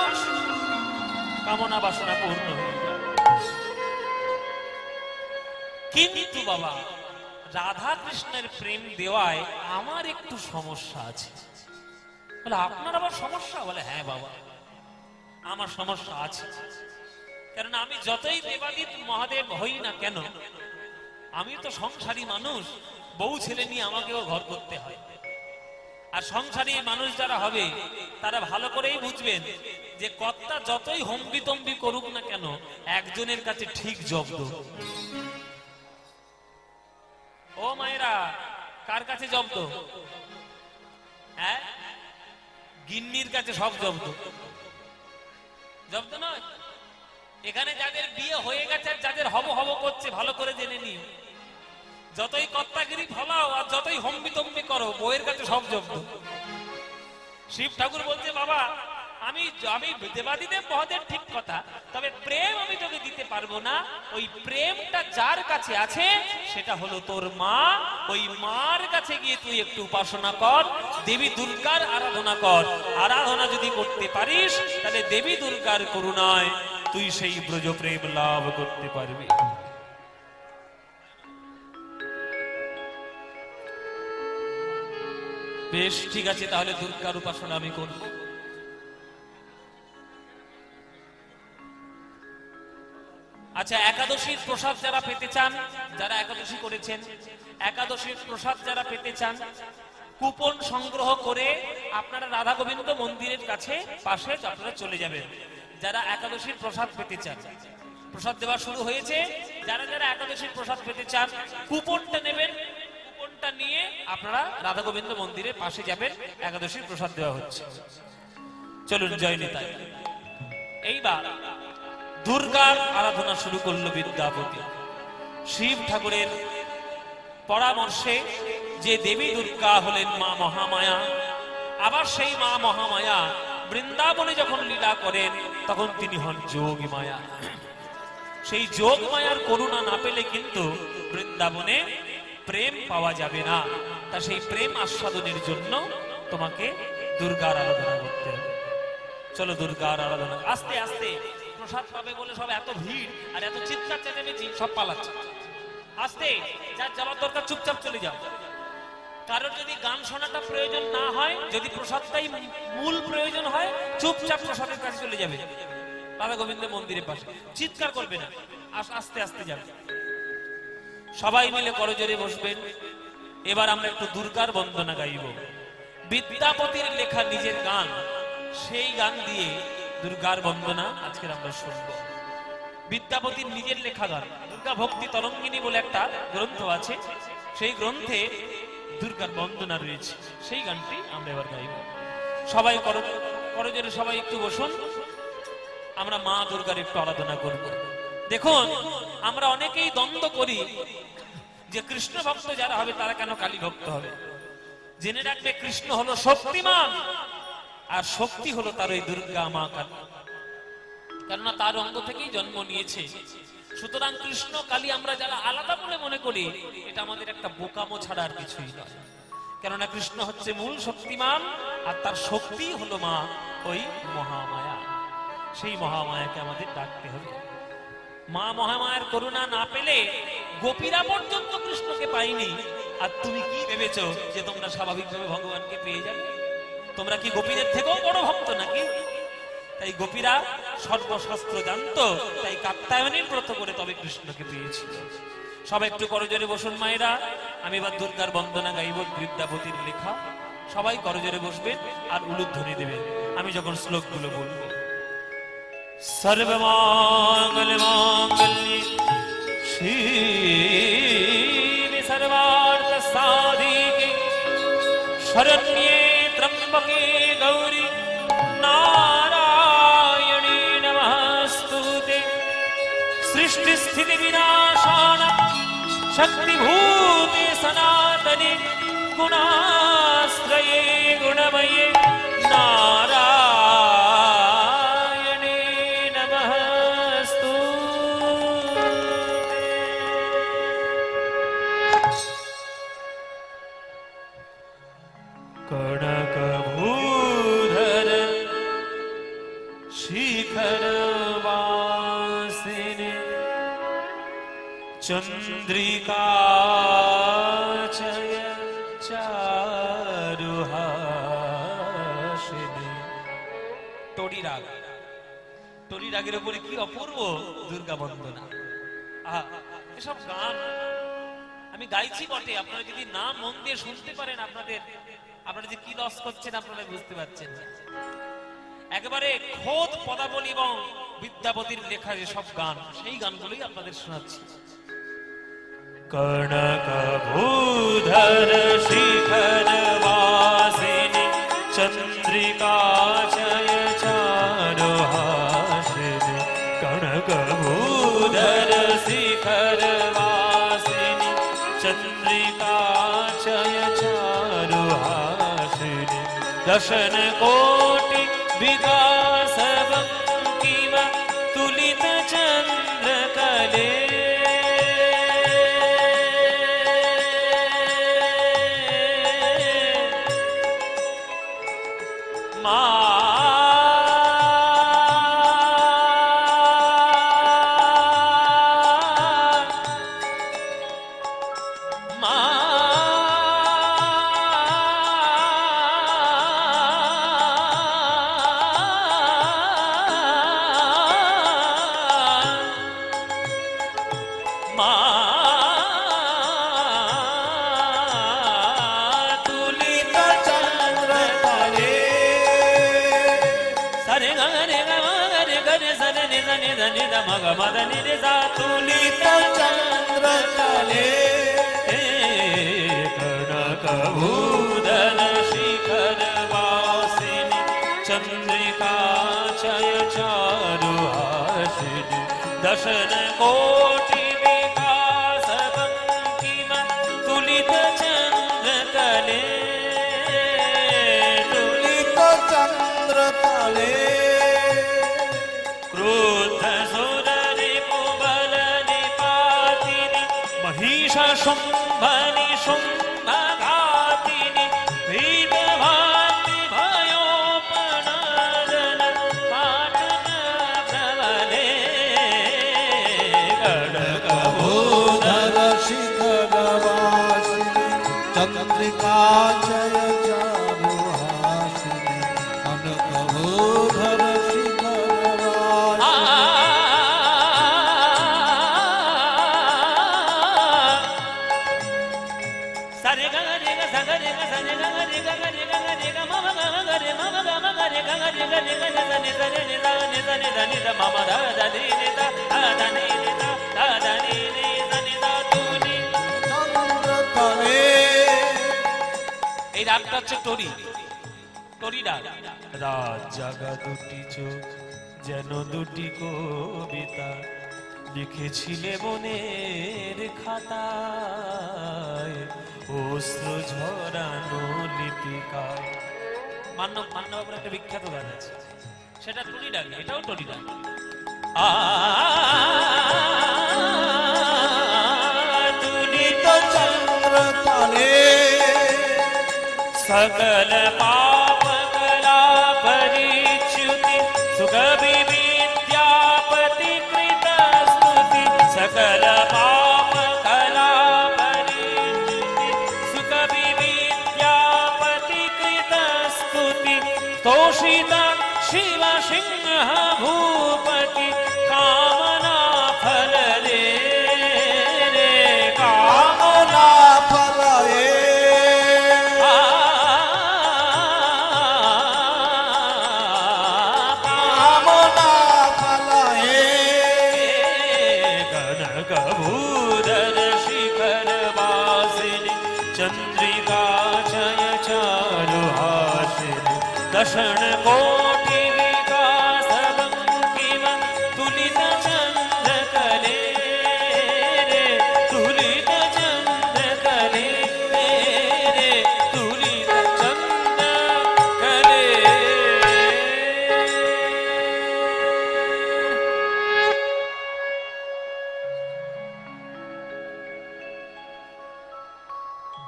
কামনা বাসনা পূর্ণ হয়ে যায়। কিন্তু বাবা, রাধা কৃষ্ণের প্রেম দেওয়ায় আমার একটু সমস্যা আছে। বলে আপনার আবার সমস্যা? বলে হ্যাঁ বাবা, আমার সমস্যা আছে। কারণ আমি যতই দেবাদিত মহাদেব হই না কেন, আমি তো সংসারী মানুষ, বউ ছেলে নিয়ে আমাকেও ঘর করতে হয়। আর সংসারী মানুষ যারা হবে তারা ভালো করেই বুঝবেন যে কর্তা যতই হম্বি তম্বি করুক না কেন, একজনের কাছে ঠিক জব্দ। ও মায়েরা, কার কাছে জব্দ? হ্যাঁ, গিন্নির কাছে সব জব্দ। জব্দ নয়। এখানে যাদের বিয়ে হয়ে গেছে আর যাদের হব হব করছে, ভালো করে জেনে নিন, যতই কর্তাগিরি ফলাও আর যতই হম্বি তম্বি করো, বউয়ের কাছে সব জব্দ। শিব ঠাকুর বলছে বাবা, আমি দেবাদিদেব মহাদেব ঠিক কথা, তবে প্রেম আমি তোকে দিতে পারবো না। ওই প্রেমটা যার কাছে আছে সেটা হলো তোর মা। ওই মার কাছে গিয়ে তুই একটু উপাসনা কর, দেবী দুর্গার আরাধনা কর। আরাধনা যদি করতে পারিস তাহলে দেবী দুর্গার করুণায় তুই সেই ব্রজ প্রেম লাভ করতে পারবি। বেশ, ঠিক আছে, তাহলে দুর্গার উপাসনা আমি করব। আচ্ছা, একাদশীর প্রসাদ যারা পেতে চান, যারা একাদশী করেছেন, একাদশীর প্রসাদ যারা পেতে চান, কুপন সংগ্রহ করে আপনারা রাধা গোবিন্দ মন্দিরের কাছে পাশে আপনারা চলে যাবেন। যারা একাদশীর প্রসাদ পেতে চান, প্রসাদ দেওয়া শুরু হয়েছে। যারা যারা একাদশীর প্রসাদ পেতে চান কুপনটা নেবেন, কুপনটা নিয়ে আপনারা রাধা গোবিন্দ মন্দিরের পাশে যাবেন, একাদশীর প্রসাদ দেওয়া হচ্ছে। চলুন, জয় নিতাই। এইবার দুর্গার আরাধনা শুরু করলো বিদ্যাপতি। শিব ঠাকুরের পরামর্শে যে দেবী দুর্গা হলেন মা মহামায়া, আবার সেই মা মহামায়া বৃন্দাবনে যখন লীলা করেন তখন তিনি হন যোগী মায়া। সেই যোগ মায়ার করুণা না পেলে কিন্তু বৃন্দাবনে প্রেম পাওয়া যাবে না। তা সেই প্রেম আস্বাদনের জন্য তোমাকে দুর্গার আরাধনা করতে হবে। চলো দুর্গার আরাধনা। আস্তে আস্তে প্রসাদ পাবে বলে সব এত ভিড় আর এত চিৎকার চেঁচামেচি, সব পালাচ্ছে। আস্তে, যার যাওয়ার দরকার চুপচাপ চলে যাও। কারোর যদি গান শোনাটা প্রয়োজন না হয়, যদি প্রসাদটাই মূল প্রয়োজন হয়, চুপচাপ প্রসাদের কাছে চলে যাবে রাধা গোবিন্দ মন্দিরের পাশে, চিৎকার করবে না, আস্তে আস্তে যাবে। সবাই মিলে করজোরে বসবেন। এবার আমরা একটু দুর্গার বন্দনা গাইব। বিদ্যাপতির লেখা নিজের গান, সেই গান দিয়ে দুর্গার বন্দনা আজকের আমরা শুনবো। বিদ্যাপতির নিজের লেখা গান, দুর্গা ভক্তি তরঙ্গিনী বলে একটা গ্রন্থ আছে, সেই গ্রন্থে দুর্গার বন্দনা রয়েছে, সেই গানটি আমরা এবার গাইব। সবাই করজোরে সবাই একটু বসুন, আমরা মা দুর্গার একটু আরাধনা করব। দেখুন, আমরা অনেকেই দ্বন্দ্ব করি যে কৃষ্ণ ভক্ত যারা হবে তারা কেন কালী ভক্ত হবে। জেনে রাখবে, কৃষ্ণ হলো শক্তিমান, আর শক্তি হলো তার ওই দুর্গা মা কালী, কেননা তার অঙ্গ থেকেই জন্ম নিয়েছে। সুতরাং কৃষ্ণ কালী আমরা যারা আলাদা বলে মনে করি, এটা আমাদের একটা বোকামো ছাড়া আর কিছুই নয়। কেননা কৃষ্ণ হচ্ছে মূল শক্তিমান, আর তার শক্তি হলো মা ওই মহামায়া। সেই মহামায়াকে আমাদের ডাকতে হবে। মা মহামায়ার করুণা না পেলে গোপীরা পর্যন্ত কৃষ্ণকে পাইনি। আর তুমি কি ভেবেছো যে তোমরা স্বাভাবিকভাবে ভগবানকে পেয়ে যাবে? তোমরা কি গোপীদের থেকেও বড় ভক্ত নাকি? তাই গোপীরা সর্বশাস্ত্র জানতো, তাই কাত্যায়নের ব্রত করে তবে কৃষ্ণকে পেয়েছিল। সবাই একটু করজোরে বসুন মায়েরা। আমি এবার দুর্গার বন্দনা গাইব, বিদ্যাপতির লেখা। সবাই করজোরে বসবেন আর উলুধ্বনি দেবেন আমি যখন শ্লোকগুলো বলবো। সর্বমঙ্গল মঙ্গল্যে শিবে সর্বার্থ সাধিকে শরণ্যে ত্র্যম্বকে গৌরী নারায়ণী নমস্তুতে। সৃষ্টি স্থিতি বিনাশান শক্তিভূতে সনাতনে গুণাশ্রয়ে গুণময়ে নারায়ণে নমস্তুতে। কনকভূধর শিখর বাসিনী চন্দ্রিকা চয় চারুহাসিনী। টরি রাগ, টরি রাগের উপরে কি অপূর্ব দুর্গা বন্দনা। এসব গান আমি গাইছি বটে, আপনারা যদি না মন দিয়ে শুনতে পারেন, আপনারা যে কি লস করছেন আপনারা বুঝতে পারছেন। একেবারে খোদ পদাবলী এবং বিদ্যাপতির লেখা যেসব গান, সেই গানগুলোই আপনাদের শোনাচ্ছি। কনকভূধর শিখর বাসিনী চন্দ্রিকা চয় চারুহাসিনী। কনকভূধর শিখর বাসিনী চন্দ্রিকা চয় চারুহাসিনী। দশন কোটি বিকাশ বঙ্কিম তুলিত চন্দ্র কলে। জানি জানি দা মগ মদনি রে সা তুলিত চন্দ্র তলে কনকভূষণ শিখর বাসিনী চন্দ্রিকা চয় চারুহাসিনী দশন কোটি বিকাশ বঙ্কিম তুলিত চন্দ্র তলে তুলিত চন্দ্র তলে ক্রোধ সুর রিপুবল নিপাতিনি মহিষ শুম্ভনি শুম্ভঘাতিনি ভীতভাতি ভয়োপনাদন পাটন প্রবলে খড়গভূধর শিখরবাসিনী চন্দ্রিকা জয় চারুহাসিনী কনকভূধর শিখরবাসিনী সরে গ রে গ সরে গ সরে গ রে গ রে গ রে গ মম গ গ রে মম গ ম গ রে গ রে গ রে গ রে নি সরে নি দা নি সরে দা নি দা মম দা দা নি নি দা দা নি নি দা দা নি নি সনি দা তুনি চন্দ্র তলে। এই রাগটা হচ্ছে টরি টরি রাগ। রাত জাগা দুটি চোখ যেন দুটি কবিতা লিখেছিলে মনের খাতায় অশ্রু ঝরানো লিপিকায়। মান্নব মান্নবের একটা বিখ্যাত গান আছে, সেটা টরি ডাক, এটাও টরি ডাক। তুলিত চন্দ্র তলে सकल पाप कला परिच्युति सुख विद्यापति कृत स्तुति सकल पाप कला परिच्युति सुख विद्यापति कृत स्तुति तोषित शिव सिंह भूपति कामना फल रे रे কামনা ফলয়ে কামনা ফলয়ে कनकभूषण शिखर वासिनी चंद्रिका जय चारुहासिनी दशण कोटि विकास बंकिम तुलित चंद्र कले रे तुलित चंद्र कले रे तुलित चंद्र कले।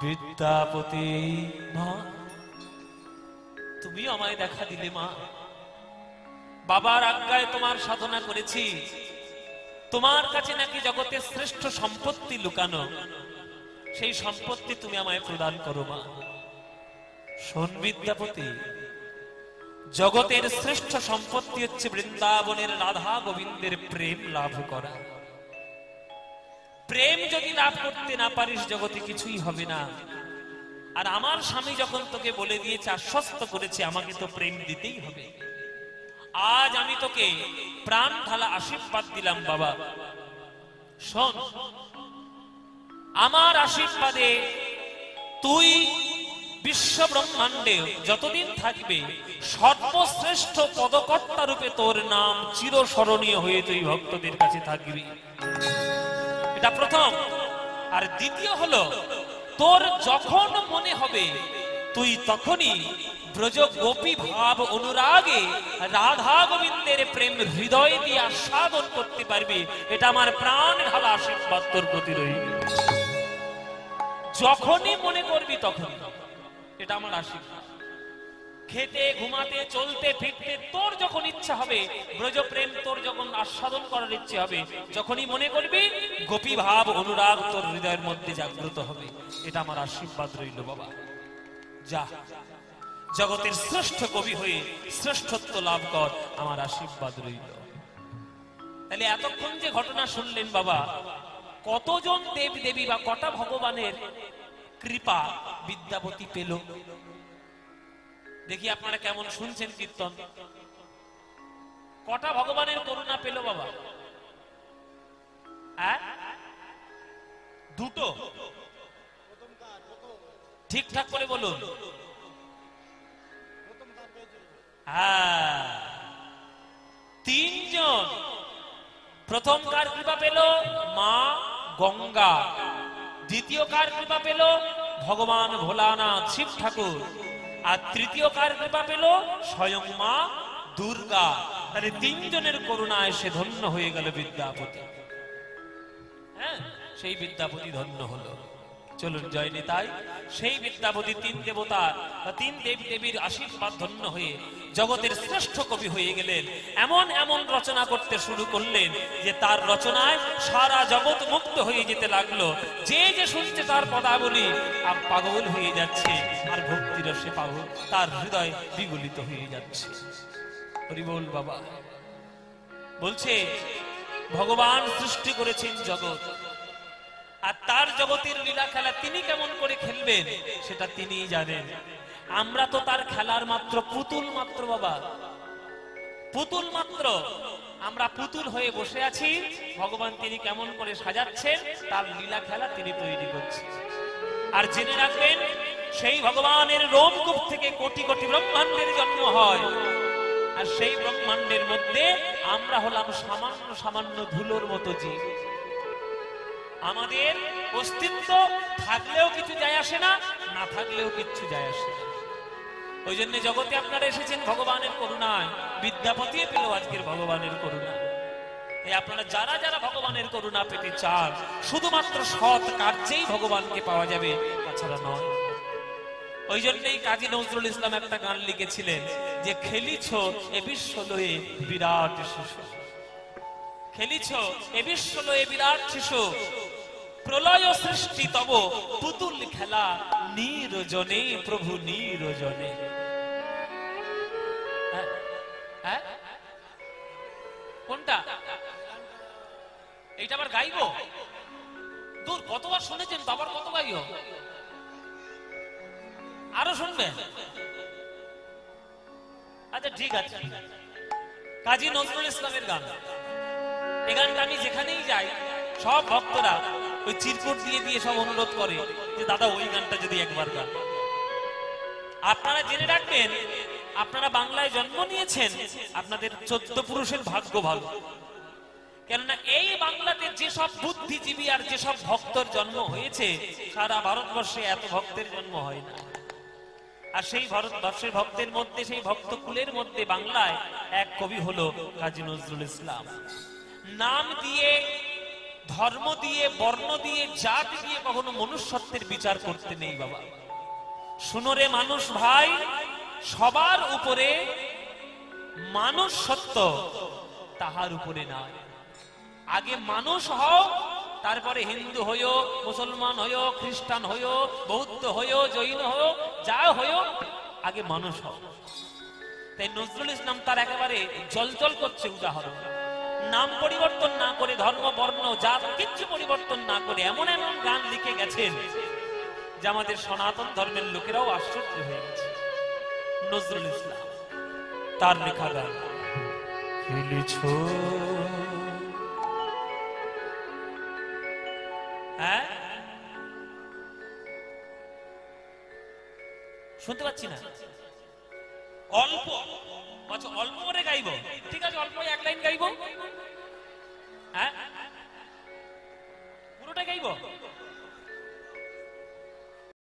বিদ্যাপতি মা, তুমিও আমায় দেখা দিলে মা। বাবার আজ্ঞায় তোমার সাধনা করেছি, তোমার কাছে নাকি জগতের শ্রেষ্ঠ সম্পত্তি লুকানো, সেই সম্পত্তি তুমি আমায় প্রদান করো মা। শোন বিদ্যাপতি, জগতের শ্রেষ্ঠ সম্পত্তি হচ্ছে বৃন্দাবনের রাধা গোবিন্দের প্রেম লাভ করা। প্রেম যদি লাভ করতে না পারিস জগতে কিছুই হবে না। আর আমার স্বামী যখন তোকে বলে দিয়েছে, আশ্বস্ত করেছে, আমাকে তো প্রেম দিতেই হবে। আজ আমি তোকে প্রাণ ঢালা আশীর্বাদ দিলাম বাবা। শোন, আমার আশীর্বাদে তুই বিশ্ব ব্রহ্মাণ্ডে যতদিন থাকবে সর্বশ্রেষ্ঠ পদকর্তা রূপে তোর নাম চিরস্মরণীয় হয়ে তুই ভক্তদের কাছে থাকবি। এটা প্রথম। আর দ্বিতীয় হলো, তোর যখন মনে হবে তুই তখনই ব্রজ গোপী ভাব অনুরাগে রাধা গোবিন্দের প্রেম হৃদয় দিয়ে আস্বাদন করতে পারবি। এটা আমার প্রাণ ঢালা আশীর্বাদ তোর প্রতি রইল। যখনই মনে করবি তখন, এটা আমার আশীর্বাদ। খেতে ঘুমাতে চলতে ফিরতে তোর যখন ইচ্ছা হবে, ব্রজ প্রেম তোর যখন আস্বাদন করার ইচ্ছে হবে, যখনই মনে করবি গোপী ভাব অনুরাগ তোর হৃদয়ের মধ্যে জাগ্রত হবে। এটা আমার আশীর্বাদ রইল বাবা। যা, জগতের শ্রেষ্ঠ কবি হয়ে শ্রেষ্ঠত্ব লাভ কর, আমার আশীর্বাদ রইল। তাহলে এতক্ষণ যে ঘটনা শুনলেন বাবা, কতজন দেব দেবী বা কটা ভগবানের কৃপা বিদ্যাপতি পেল? দেখি আপনারা কেমন শুনছেন কীর্তন। কটা ভগবানের করুণা পেল বাবা? দুটো। ঠিকঠাক করে বলুন। হ্যাঁ, তিনজন। প্রথম কার কৃপা পেল? মা গঙ্গা। দ্বিতীয় কার কৃপা পেল? ভগবান ভোলানাথ শিব ঠাকুর। আর তৃতীয় কার কৃপা পেল? স্বয়ং মা দুর্গা। তাহলে তিনজনের করুণায় সে ধন্য হয়ে গেল বিদ্যাপতি। হ্যাঁ, সেই বিদ্যাপতি ধন্য হলো। চলুন জয় নিতাই। সেই বিদ্যাপতি তিন দেবতা বা তিন দেব দেবীর আশীর্বাদ ধন্য হয়ে জগতের শ্রেষ্ঠ কবি হয়ে গেলেন। এমন এমন রচনা করতে শুরু করলেন যে তার রচনায় সারা জগৎ মুক্ত হয়ে যেতে লাগলো। যে যে শুনছে তার পদাবলী আর পাগল হয়ে যাচ্ছে, আর ভক্তি রসে পাগল, তার হৃদয় বিগলিত হয়ে যাচ্ছে। হরি বল বাবা। বলছে ভগবান সৃষ্টি করেছেন জগৎ, আর তার জগতের লীলা খেলা তিনি কেমন করে খেলবেন সেটা তিনিই জানেন। আমরা তো তার খেলার মাত্র পুতুল মাত্র বাবা, পুতুল মাত্র। আমরা পুতুল হয়ে বসে আছি, ভগবান তিনি কেমন করে সাজাচ্ছেন, তার লীলা খেলা তিনি তৈরি করছেন। আর জেনে রাখবেন, সেই ভগবানের রোমকূপ থেকে কোটি কোটি ব্রহ্মাণ্ডের জন্ম হয়, আর সেই ব্রহ্মাণ্ডের মধ্যে আমরা হলাম সামান্য সামান্য ধুলোর মতো জীব। আমাদের অস্তিত্ব থাকলেও কিছু যায় আসে না, না থাকলেও কিচ্ছু যায় আসে না। ওই জন্য জগতে আপনারা এসেছেন ভগবানের করুণায়, বিদ্যাপতি পেল আজকের ভগবানের করুণা। এই আপনারা যারা যারা ভগবানের করুণা পেতে চান, শুধুমাত্র সৎ কার্যেই ভগবানকে পাওয়া যাবে, তাছাড়া নয়। ওই জন্যই কাজী নজরুল ইসলাম একটা গান লিখেছিলেন যে খেলিছ এ বিশ্ব লয়ে বিরাট শিশু, খেলিছ এ বিশ্ব লয়ে বিরাট শিশু, প্রলয় সৃষ্টি তব পুতুল খেলা নিরজনে প্রভু নিরজনে। কোনটা? এইটা আবার গাইবো? দূর, কতবার শুনেছেন, বাবার কত গাইও, আরো শুনবেন? আচ্ছা ঠিক আছে। কাজী নজরুল ইসলামের গান, এই গানটা আমি যেখানেই যাই সব ভক্তরা ওই চিরকুট দিয়ে দিয়ে সব অনুরোধ করে যে দাদা ওই গানটা যদি একবার গান। আপনারা জেনে রাখবেন, আপনারা বাংলায় জন্ম নিয়েছেন, আপনাদের 14 পুরুষের ভাগ্য ভালো। কেননা এই বাংলাতে যেসব বুদ্ধিজীবী আর যেসব ভক্তর জন্ম হয়েছে, সারা ভারতবর্ষে এত ভক্তের জন্ম হয় না। আর সেই ভারতবর্ষের ভক্তের মধ্যে, সেই ভক্ত কুলের মধ্যে বাংলায় এক কবি হলো কাজী নজরুল ইসলাম। নাম দিয়ে, ধর্ম দিয়ে, বর্ণ দিয়ে, জাতি দিয়ে কখনো মনুষ্যত্বের বিচার করতে নেই বাবা। শুনোরে মানুষ ভাই, সবার উপরে মানুষ সত্য, তাহার উপরে নয়। আগে মানুষ হও, তারপরে হিন্দু হইও, মুসলমান হইও, খ্রিস্টান হইও, বৌদ্ধ হইও, জৈন হইও, যা হইও, আগে মানুষ হও। তাই নজরুল ইসলাম তার একেবারে জলজল করছে উদাহরণ। নাম পরিবর্তন না করে, ধর্ম বর্ণ জাত কিচ্ছু পরিবর্তন না করে এমন এমন গান লিখে গেছেন যে আমাদের সনাতন ধর্মের লোকেরাও আশ্চর্য হয়ে গেছে। নজরুল ইসলাম তার লেখা গান খেলিছ, হ্যাঁ শুনতে পাচ্ছি না, অল্প অল্প করে গাইব, ঠিক আছে অল্প এক লাইন গাইব, হ্যাঁ পুরোটা গাইব।